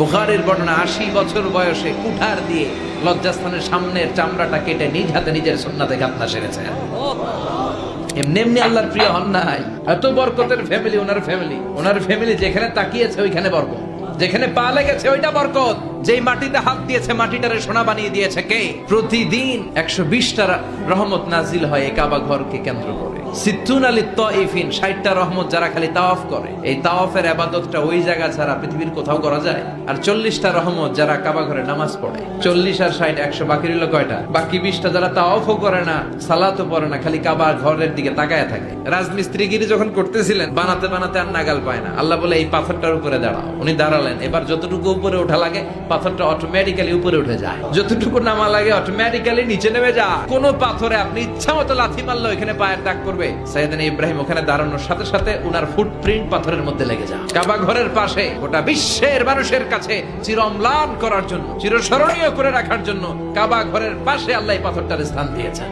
বুখারীর বর্ণনা ৮০ বছর বয়সে কুঠার দিয়ে লজ্জাস্থানের সামনের চামড়াটা কেটে নিজ হাতে নিজের সুন্নাতে খাতনা সেরেছেন। এমনি এমনি আল্লাহর প্রিয় হন নাই। এত বরকতের ফ্যামিলি ওনার ফ্যামিলি যেখানে তাকিয়েছে ওইখানে বরকত, যেখানে পা লেগেছে ওইটা বরকত। যেই মাটিতে হাত দিয়েছে মাটিটারে সোনা বানিয়ে দিয়েছে কে? প্রতিদিন ১২০টা রহমত নাজিল হয় এই কাবা ঘরকে কেন্দ্র করে। সিত্তুন আলী তাইফিন, ৬০টা রহমত যারা খালি তাওয়াফ করে। এই তাওয়াফের ইবাদতটা ওই জায়গা ছাড়া পৃথিবীর কোথাও করা যায়? আর ৪০টা রহমত যারা কাবা ঘরে নামাজ পড়ে। ৪০ আর ৬০ ১০০, বাকি রইল কয়টা? বাকি ২০টা যারা তাওয়াফও করে না, সালাতও পড়ে না, খালি কাবা ঘরের দিকে তাকায় থাকে। রাজমিস্ত্রিগিরি যখন করতেছিলেন বানাতে বানাতে আর নাগাল পায় না, আল্লাহ বলে এই পাথরটার উপরে দাঁড়াও। উনি দাঁড়ালেন। এবার যতটুকু উপরে ওঠা লাগে পাথরটা অটোমেটিক্যালি উপরে উঠে যায়, যতটুকু নামা লাগে অটোমেটিক্যালি নিচে নেমে যায়। কোন পাথরে আপনি ইচ্ছা মতো লাথি মারলো এখানে পায়ের দাগ করবে। সাইয়েদনা ইব্রাহিম ওখানে দাঁড়ানোর সাথে সাথে উনার ফুটপ্রিন্ট পাথরের মধ্যে লেগে যায়। কাবা ঘরের পাশে গোটা বিশ্বের মানুষের কাছে চিরম্লান করার জন্য, চিরস্মরণীয় করে রাখার জন্য কাবা ঘরের পাশে আল্লাহ এই পাথরটার স্থান দিয়েছেন।